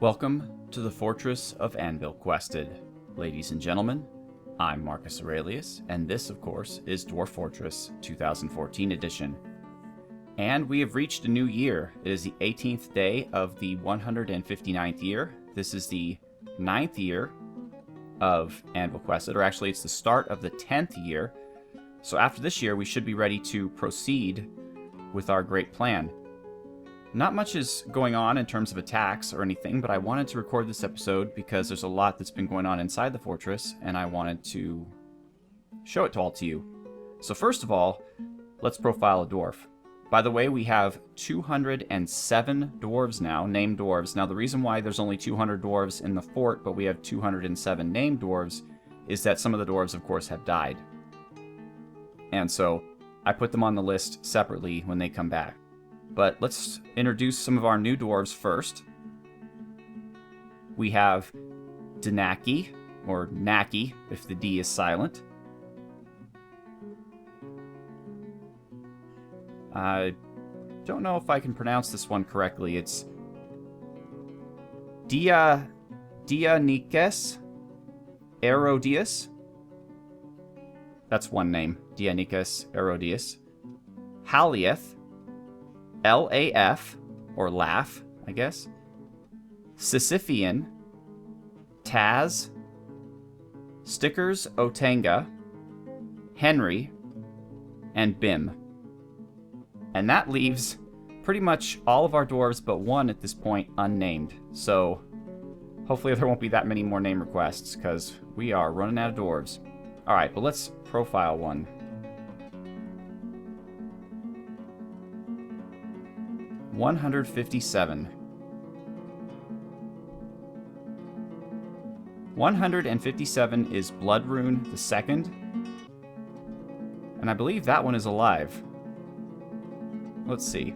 Welcome to the Fortress of Anvilquested. Ladies and gentlemen, I'm Marcus Aurelius, and this, of course, is Dwarf Fortress 2014 edition. And we have reached a new year. It is the 18th day of the 159th year. This is the 9th year of Anvilquested, or actually it's the start of the 10th year. So after this year, we should be ready to proceed with our great plan. Not much is going on in terms of attacks or anything, but I wanted to record this episode because there's a lot that's been going on inside the fortress, and I wanted to show it all to you. So first of all, let's profile a dwarf. By the way, we have 207 dwarves now, named dwarves. Now the reason why there's only 200 dwarves in the fort, but we have 207 named dwarves, is that some of the dwarves, of course, have died. And so I put them on the list separately when they come back. But let's introduce some of our new dwarves first. We have Danaki, or Naki, if the D is silent. I don't know if I can pronounce this one correctly. It's Dianikes Erodius. That's one name, Dianikes Erodius. Halieth, Laf, or Laugh, I guess. Sisyphean, Taz, Stickers Otanga, Henry, and Bim. And that leaves pretty much all of our dwarves but one at this point unnamed. So hopefully there won't be that many more name requests, because we are running out of dwarves. Alright, but let's profile one. $157. 157 is Blood Rune the Second, and I believe that one is alive. Let's see.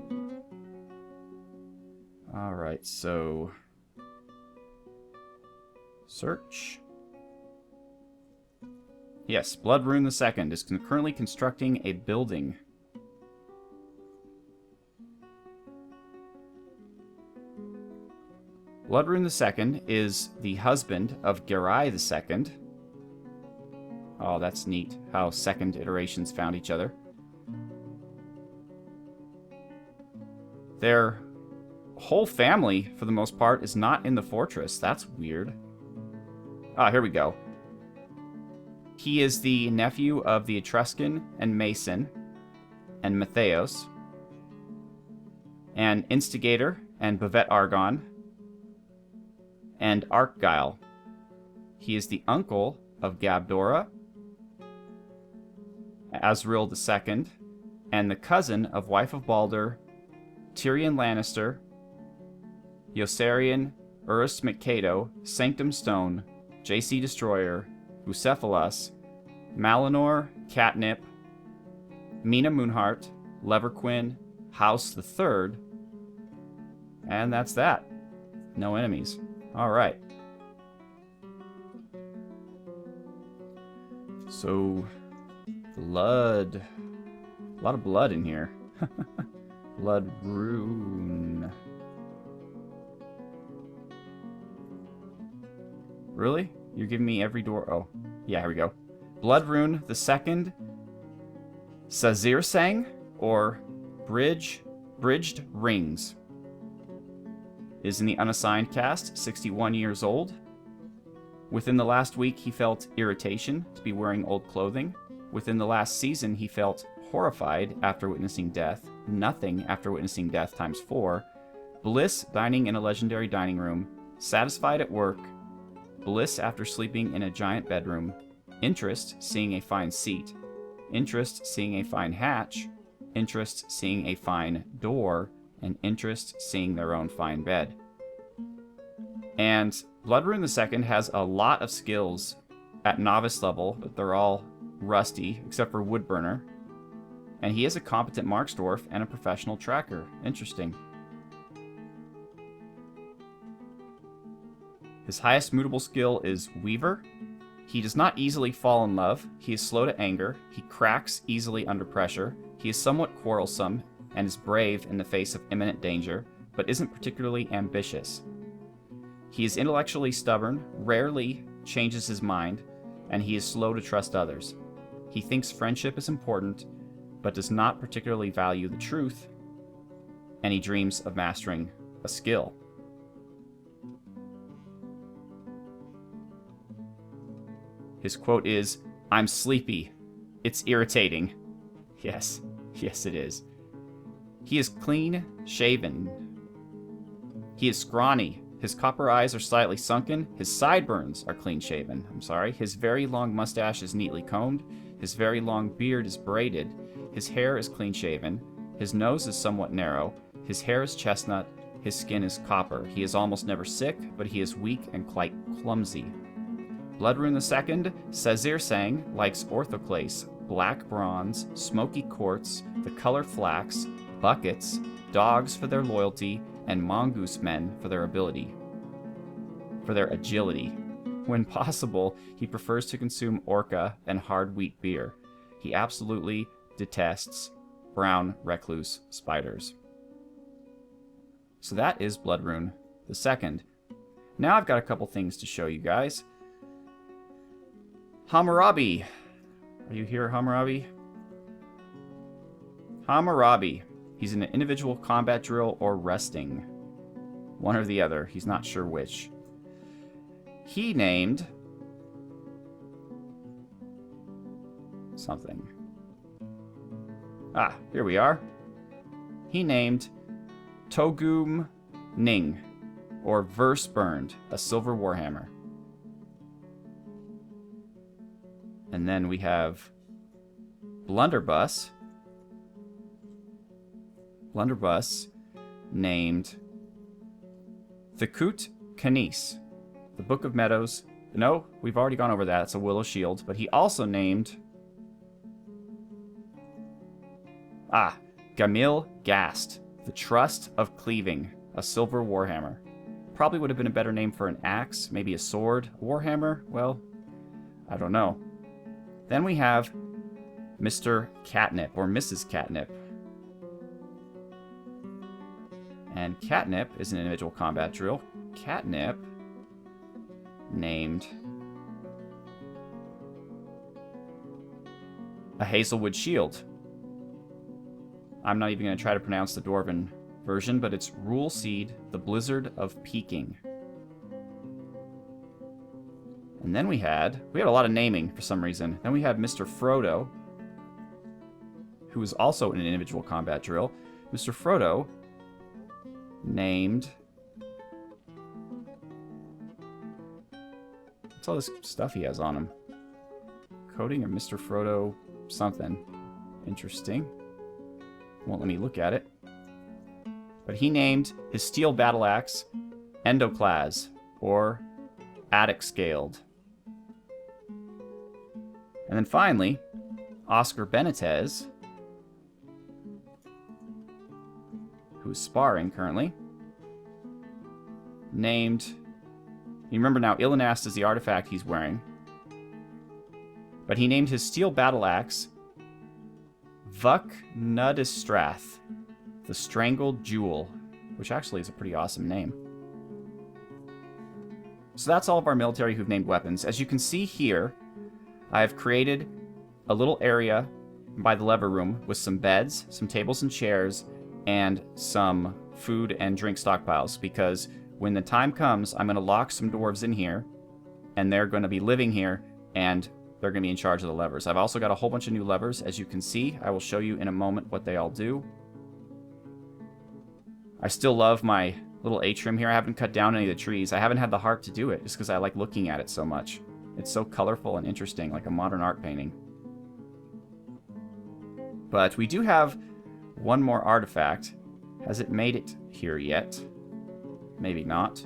Alright, so search. Yes, Blood Rune the Second is currently constructing a building. Blood Rune II is the husband of Gerai II. Oh, that's neat, how second iterations found each other. Their whole family, for the most part, is not in the fortress. That's weird. Ah, here we go. He is the nephew of the Etruscan and Mason and Matthios, and Instigator and Bavet Argon, and Archgyle. He is the uncle of Gabdora, Azrael II, and the cousin of Wife of Balder, Tyrion Lannister, Yossarion, Urus McCato, Sanctum Stone, JC Destroyer, Bucephalus, Malinor, Catnip, Mina Moonheart, Leverquin, House III, and that's that. No enemies. Alright. So, blood. A lot of blood in here. Blood Rune. Really? You're giving me every door? Oh, yeah, here we go. Blood Rune the Second, Sazirsang, or Bridged Rings, is in the unassigned cast, 61 years old. Within the last week, he felt irritation to be wearing old clothing. Within the last season, he felt horrified after witnessing death. Nothing after witnessing death times 4. Bliss dining in a legendary dining room. Satisfied at work. Bliss after sleeping in a giant bedroom. Interest, seeing a fine seat. Interest, seeing a fine hatch. Interest, seeing a fine door. And interest, seeing their own fine bed. And Blood Rune II has a lot of skills at novice level, but they're all rusty, except for Woodburner. And he is a competent Marksdwarf and a professional tracker. Interesting. His highest mutable skill is Weaver. He does not easily fall in love. He is slow to anger. He cracks easily under pressure. He is somewhat quarrelsome and is brave in the face of imminent danger, but isn't particularly ambitious. He is intellectually stubborn, rarely changes his mind, and he is slow to trust others. He thinks friendship is important, but does not particularly value the truth, and he dreams of mastering a skill. His quote is, "I'm sleepy. It's irritating." Yes, yes it is. He is clean shaven. He is scrawny. His copper eyes are slightly sunken. His sideburns are clean shaven. His very long mustache is neatly combed. His very long beard is braided. His hair is clean shaven. His nose is somewhat narrow. His hair is chestnut. His skin is copper. He is almost never sick, but he is weak and quite clumsy. Blood Rune II, Sazir Sang, likes orthoclase, black bronze, smoky quartz, the color flax, buckets, dogs for their loyalty, and mongoose men for their agility. When possible, he prefers to consume orca and hard wheat beer. He absolutely detests brown recluse spiders. So that is Blood Rune II. Now I've got a couple things to show you guys. Hammurabi. Are you here, Hammurabi? Hammurabi. He's in an individual combat drill or resting. One or the other. He's not sure which. He named something. Ah, here we are. He named Togum Ning, or Verse Burned, a silver warhammer. And then we have Blunderbuss. Blunderbuss named Thekut Canis, the Book of Meadows. No, we've already gone over that. It's a Willow Shield. But he also named Gamil Gast, the Trust of Cleaving, a silver warhammer. Probably would have been a better name for an axe, maybe a sword. Warhammer? Well, I don't know. Then we have Mr. Catnip, or Mrs. Catnip. And Catnip is an individual combat drill. Catnip named a Hazelwood Shield. I'm not even going to try to pronounce the Dwarven version, but it's Rule Seed, the Blizzard of Peaking. And then we had a lot of naming for some reason. Then we had Mr. Frodo, who was also in an individual combat drill. Mr. Frodo named... What's all this stuff he has on him? Coating or Mr. Frodo something. Interesting. Won't let me look at it. But he named his steel battle axe Endoclaz, or Attic Scaled. And then finally, Oscar Benitez, who's sparring currently, named... You remember now, Illinast is the artifact he's wearing. But he named his steel battle axe Vuk Nudistrath, the Strangled Jewel, which actually is a pretty awesome name. So that's all of our military who've named weapons. As you can see here, I have created a little area by the lever room with some beds, some tables and chairs, and some food and drink stockpiles, because when the time comes, I'm going to lock some dwarves in here, and they're going to be living here, and they're going to be in charge of the levers. I've also got a whole bunch of new levers, as you can see. I will show you in a moment what they all do. I still love my little atrium here. I haven't cut down any of the trees. I haven't had the heart to do it, just because I like looking at it so much. It's so colorful and interesting, like a modern art painting. But we do have one more artifact. Has it made it here yet? Maybe not.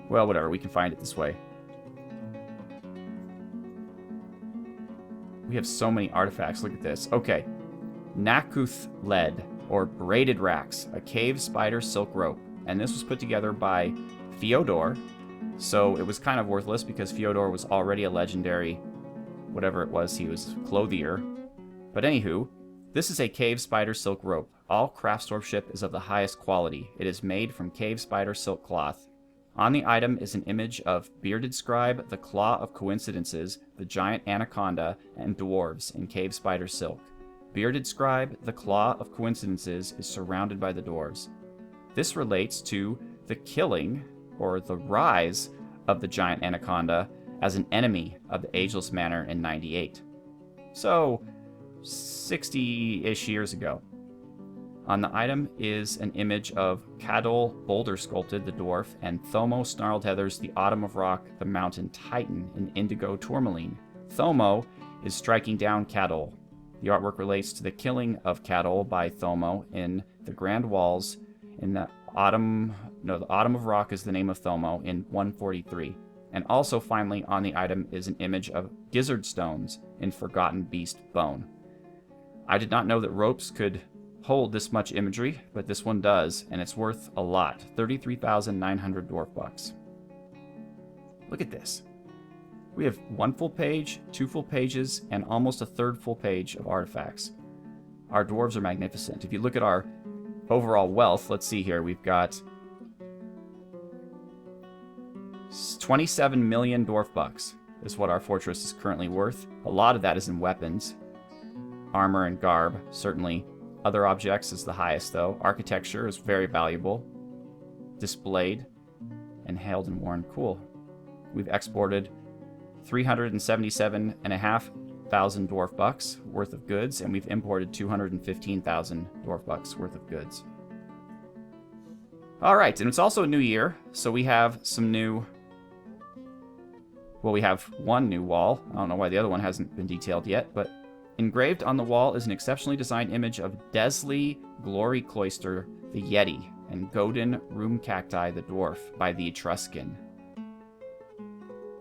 Well, whatever. We can find it this way. We have so many artifacts. Look at this. Okay. Nakuth Lead, or Braided Racks, a cave spider silk rope. And this was put together by Fyodor. So it was kind of worthless because Fyodor was already a legendary, whatever it was, he was clothier. But anywho, This is a cave spider silk rope. All craftsdwarfship is of the highest quality. It is made from cave spider silk cloth. On the item is an image of Bearded Scribe, the Claw of Coincidences, the Giant Anaconda, and dwarves in cave spider silk. Bearded Scribe, the Claw of Coincidences, is surrounded by the dwarves. This relates to the killing, or the rise, of the Giant Anaconda as an enemy of the Ageless Manor in 98. So, 60-ish years ago. On the item is an image of Cadol, Boulder Sculpted, the dwarf, and Thomo, Snarled Heathers, the Autumn of Rock, the Mountain Titan, in indigo tourmaline. Thomo is striking down Cadol. The artwork relates to the killing of Cadol by Thomo in the Grand Walls in the Autumn of Rock is the name of Thomo in 143. And also finally on the item is an image of Gizzard Stones in Forgotten Beast Bone. I did not know that ropes could hold this much imagery, but this one does, and it's worth a lot. 33,900 dwarf bucks. Look at this. We have 1 full page, 2 full pages, and almost a 3rd full page of artifacts. Our dwarves are magnificent. If you look at our overall wealth, let's see here, we've got 27 million dwarf bucks is what our fortress is currently worth. A lot of that is in weapons. Armor and garb, certainly. Other objects is the highest, though. Architecture is very valuable. Displayed and held and worn. Cool. We've exported 377,500 dwarf bucks worth of goods, and we've imported 215,000 dwarf bucks worth of goods. All right, and it's also a new year, so we have some new... Well, we have one new wall. I don't know why the other one hasn't been detailed yet, but engraved on the wall is an exceptionally designed image of Desley Glory Cloister, the Yeti, and Godin Room Cacti, the Dwarf, by the Etruscan.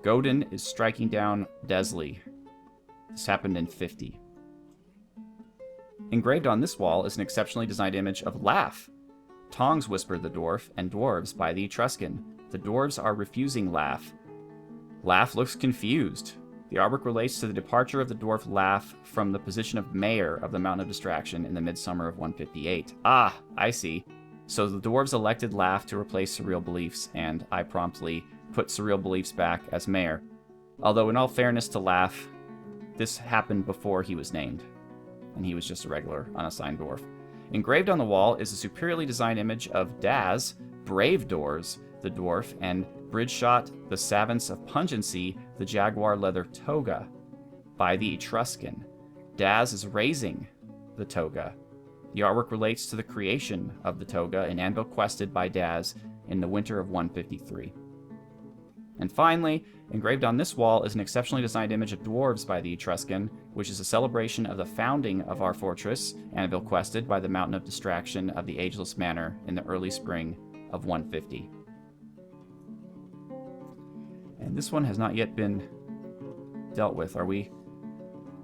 Godin is striking down Desley. This happened in 50. Engraved on this wall is an exceptionally designed image of Laugh, Tongs Whisper the Dwarf, and Dwarves by the Etruscan. The dwarves are refusing Laugh. Laugh looks confused. The artwork relates to the departure of the dwarf Laugh from the position of mayor of the Mountain of Distraction in the midsummer of 158. Ah, I see. So the dwarves elected Laugh to replace Surreal Beliefs, and I promptly put Surreal Beliefs back as mayor. Although in all fairness to Laugh, this happened before he was named, and he was just a regular unassigned dwarf. Engraved on the wall is a superiorly designed image of Daz, Brave Doors, the dwarf, and Bridgeshot, the Savants of Pungency, the Jaguar Leather Toga, by the Etruscan. Daz is raising the toga. The artwork relates to the creation of the toga in Anvilquested by Daz in the winter of 153. And finally, engraved on this wall is an exceptionally designed image of dwarves by the Etruscan, which is a celebration of the founding of our fortress, Anvilquested, by the Mountain of Distraction of the Ageless Manor in the early spring of 150. And this one has not yet been dealt with. Are we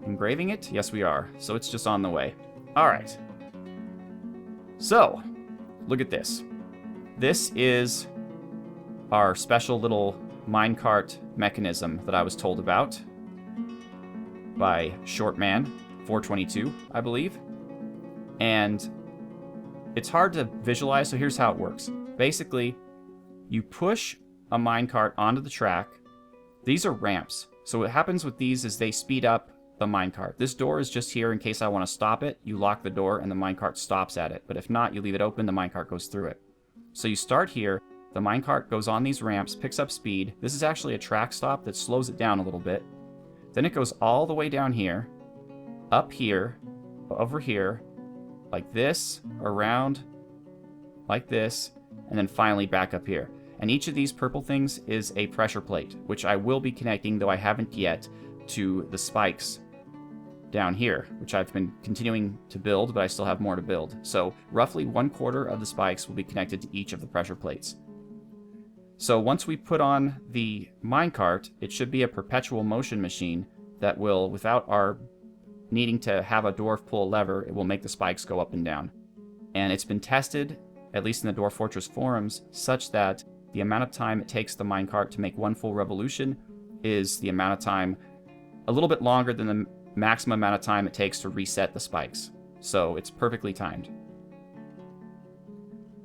engraving it? Yes, we are. So it's just on the way. All right. So, look at this. This is our special little minecart mechanism that I was told about by Shortman 422, I believe. And it's hard to visualize, so here's how it works. Basically, you push a minecart onto the track. These are ramps. So what happens with these is they speed up the minecart. This door is just here in case I want to stop it. You lock the door and the minecart stops at it. But if not, you leave it open, the minecart goes through it. So you start here, the minecart goes on these ramps, picks up speed. This is actually a track stop that slows it down a little bit. Then it goes all the way down here, up here, over here, like this, around, like this, and then finally back up here. And each of these purple things is a pressure plate, which I will be connecting, though I haven't yet, to the spikes down here, which I've been continuing to build, but I still have more to build. So roughly 1/4 of the spikes will be connected to each of the pressure plates. So once we put on the minecart, it should be a perpetual motion machine that will, without our needing to have a dwarf pull a lever, it will make the spikes go up and down. And it's been tested, at least in the Dwarf Fortress forums, such that the amount of time it takes the minecart to make one full revolution is the amount of time, a little bit longer than the maximum amount of time it takes to reset the spikes. So it's perfectly timed.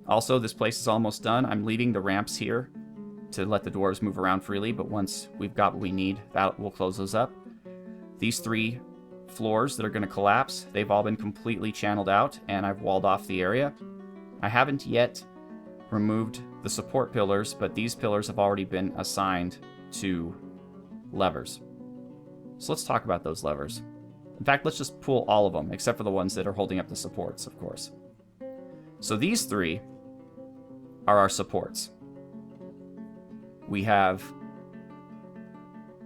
Also, this place is almost done. I'm leaving the ramps here to let the dwarves move around freely, but once we've got what we need, we'll close those up. These 3 floors that are going to collapse, they've all been completely channeled out, and I've walled off the area. I haven't yet removed the support pillars, but these pillars have already been assigned to levers. So let's talk about those levers. In fact, let's just pull all of them, except for the ones that are holding up the supports, of course. So these 3 are our supports. We have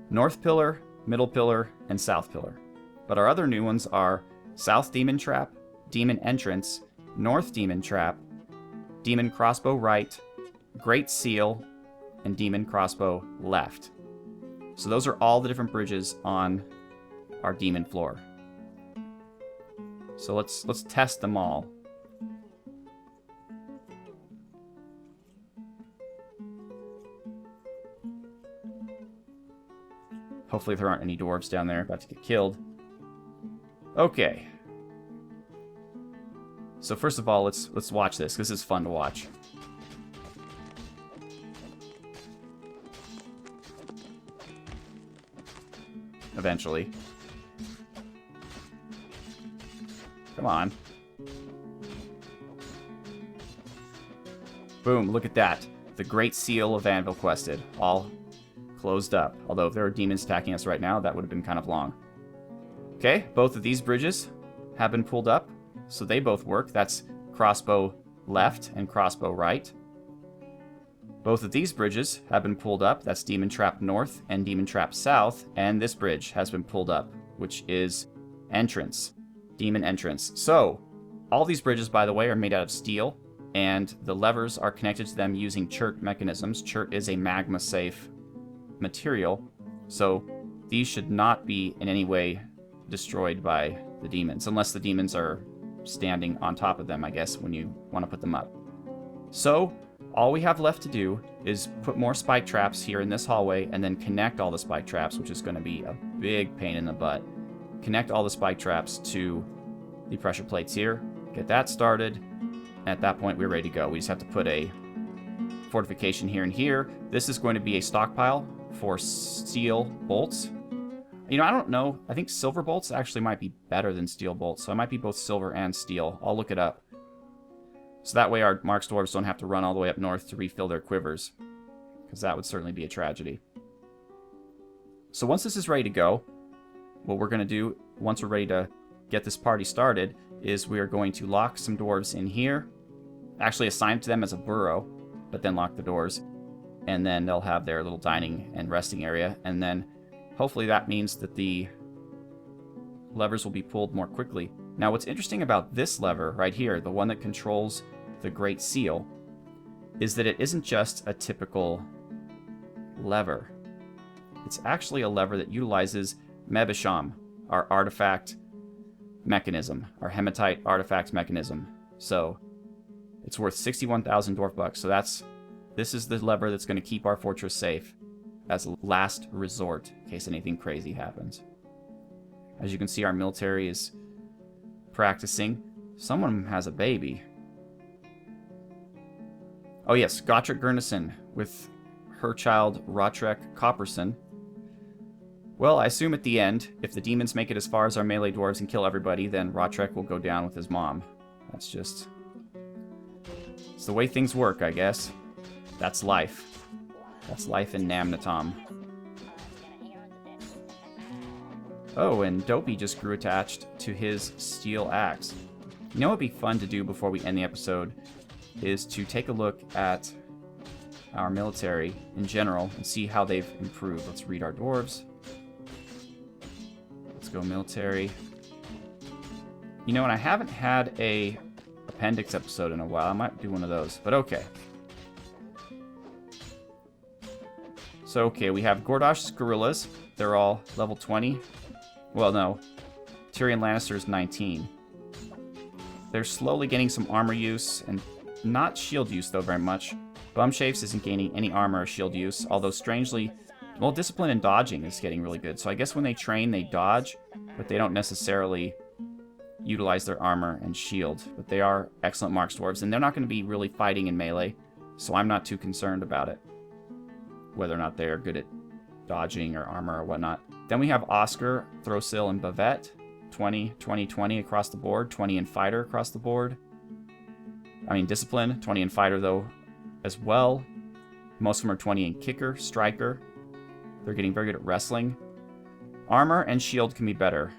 North Pillar, Middle Pillar, and South Pillar. But our other new ones are South Demon Trap, Demon Entrance, North Demon Trap, Demon Crossbow Right, Great Seal, and Demon Crossbow Left. So those are all the different bridges on our demon floor. So let's test them all. Hopefully there aren't any dwarves down there about to get killed. Okay. So first of all, let's watch this. This is fun to watch. Eventually. Come on. Boom, look at that. The Great Seal of Anvilquested, all closed up. Although if there are demons attacking us right now, that would have been kind of long. Okay, both of these bridges have been pulled up, so they both work. That's crossbow left and crossbow right. Both of these bridges have been pulled up. That's Demon Trap North and Demon Trap South. And this bridge has been pulled up, which is Entrance. Demon Entrance. So, all these bridges, by the way, are made out of steel, and the levers are connected to them using chert mechanisms. Chert is a magma-safe material, so these should not be in any way destroyed by the demons, unless the demons are standing on top of them, I guess, when you want to put them up. So, all we have left to do is put more spike traps here in this hallway and then connect all the spike traps, which is going to be a big pain in the butt. Connect all the spike traps to the pressure plates here. Get that started. At that point, we're ready to go. We just have to put a fortification here and here. This is going to be a stockpile for steel bolts. You know, I don't know. I think silver bolts actually might be better than steel bolts, so it might be both silver and steel. I'll look it up. So that way our Marks dwarves don't have to run all the way up north to refill their quivers, because that would certainly be a tragedy. So once this is ready to go, what we're going to do, once we're ready to get this party started, is we are going to lock some dwarves in here, actually assign to them as a burrow, but then lock the doors, and then they'll have their little dining and resting area, and then hopefully that means that the levers will be pulled more quickly. Now what's interesting about this lever right here, the one that controls the Great Seal, is that it isn't just a typical lever. It's actually a lever that utilizes Mebisham, our artifact mechanism, our hematite artifact mechanism. So it's worth 61,000 dwarf bucks. So this is the lever that's going to keep our fortress safe as a last resort in case anything crazy happens. As you can see, our military is practicing. Someone has a baby. Oh yes, Gotrek Gurnison with her child Rotrek Copperson. Well, I assume at the end, if the demons make it as far as our melee dwarves and kill everybody, then Rotrek will go down with his mom. It's the way things work, I guess. That's life. That's life in Namnatom. Oh, and Dopey just grew attached to his steel axe. You know what would be fun to do before we end the episode is to take a look at our military in general and see how they've improved. Let's read our dwarves. Let's go military. You know, and I haven't had a appendix episode in a while. I might do one of those, but okay. So, okay, we have Gordosh's gorillas. They're all level 20. Well, no. Tyrion Lannister's 19. They're slowly getting some armor use, and not shield use, though, very much. Bumshapes isn't gaining any armor or shield use, although strangely, well, discipline and dodging is getting really good. So I guess when they train, they dodge, but they don't necessarily utilize their armor and shield. But they are excellent marks dwarves, and they're not going to be really fighting in melee, so I'm not too concerned about it, whether or not they're good at dodging or armor or whatnot. Then we have Oscar, Throsil, and Bavette. 20, 20, 20 across the board. 20 in fighter across the board. I mean, discipline. 20 in fighter, though, as well. Most of them are 20 in kicker, striker. They're getting very good at wrestling. Armor and shield can be better.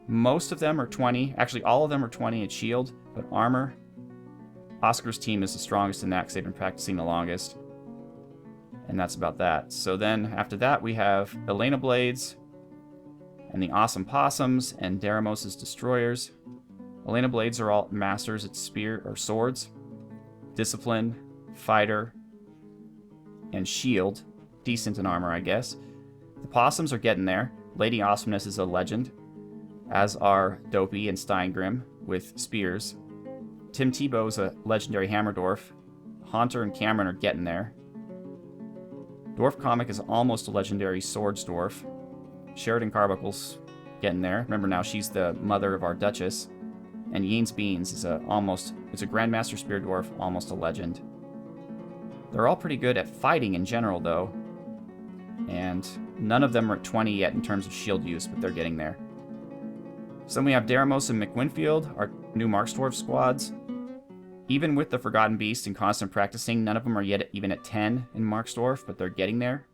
Most of them are 20. Actually, all of them are 20 at shield, but armor, Oscar's team is the strongest in that because they've been practicing the longest. And that's about that. So then, after that, we have Elena Blades and the Awesome Possums and Deramos's Destroyers. Elena Blades are all masters at spear or swords. Discipline, fighter, and shield. Decent in armor, I guess. The Possums are getting there. Lady Awesomeness is a legend, as are Dopey and Steingrim with spears. Tim Tebow is a legendary hammer dwarf. Haunter and Cameron are getting there. Dwarf Comic is almost a legendary swords dwarf. Sheridan Carbuckle's getting there. Remember now, she's the mother of our Duchess. And Yeens Beans is a Grandmaster Spear Dwarf, almost a legend. They're all pretty good at fighting in general, though. And none of them are at 20 yet in terms of shield use, but they're getting there. So then we have Deramos and McWinfield, our new Marks Dwarf squads. Even with the Forgotten Beast and constant practicing, none of them are yet even at 10 in Marks Dwarf, but they're getting there.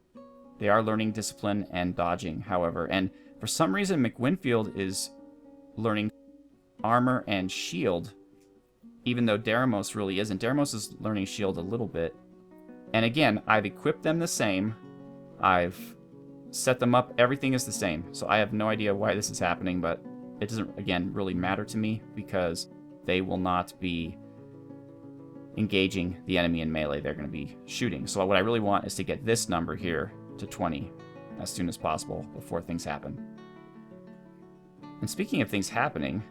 They are learning discipline and dodging, however. And for some reason, McWinfield is learning armor and shield, even though Deramos really isn't. Deramos is learning shield a little bit. And again, I've equipped them the same. I've set them up. Everything is the same. So I have no idea why this is happening, but it doesn't, again, really matter to me because they will not be engaging the enemy in melee. They're going to be shooting. So what I really want is to get this number here to 20 as soon as possible before things happen. And speaking of things happening,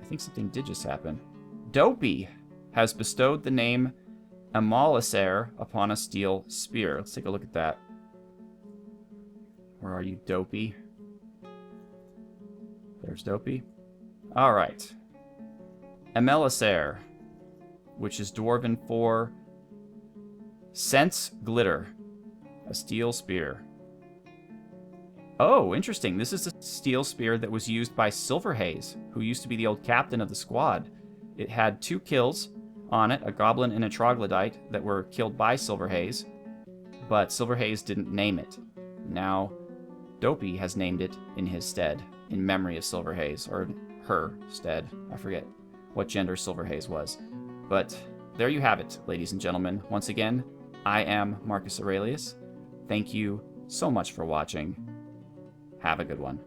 I think something did just happen. Dopey has bestowed the name Amalasair upon a steel spear. Let's take a look at that. Where are you, Dopey? There's Dopey. All right. Amalasair, which is Dwarven for Sense Glitter, a steel spear. Oh, interesting. This is a steel spear that was used by Silverhaze, who used to be the old captain of the squad. It had 2 kills on it, a goblin and a troglodyte, that were killed by Silverhaze, but Silverhaze didn't name it. Now, Dopey has named it in his stead, in memory of Silverhaze, or her stead. I forget what gender Silverhaze was. But there you have it, ladies and gentlemen. Once again, I am Marcus Aurelius. Thank you so much for watching. Have a good one.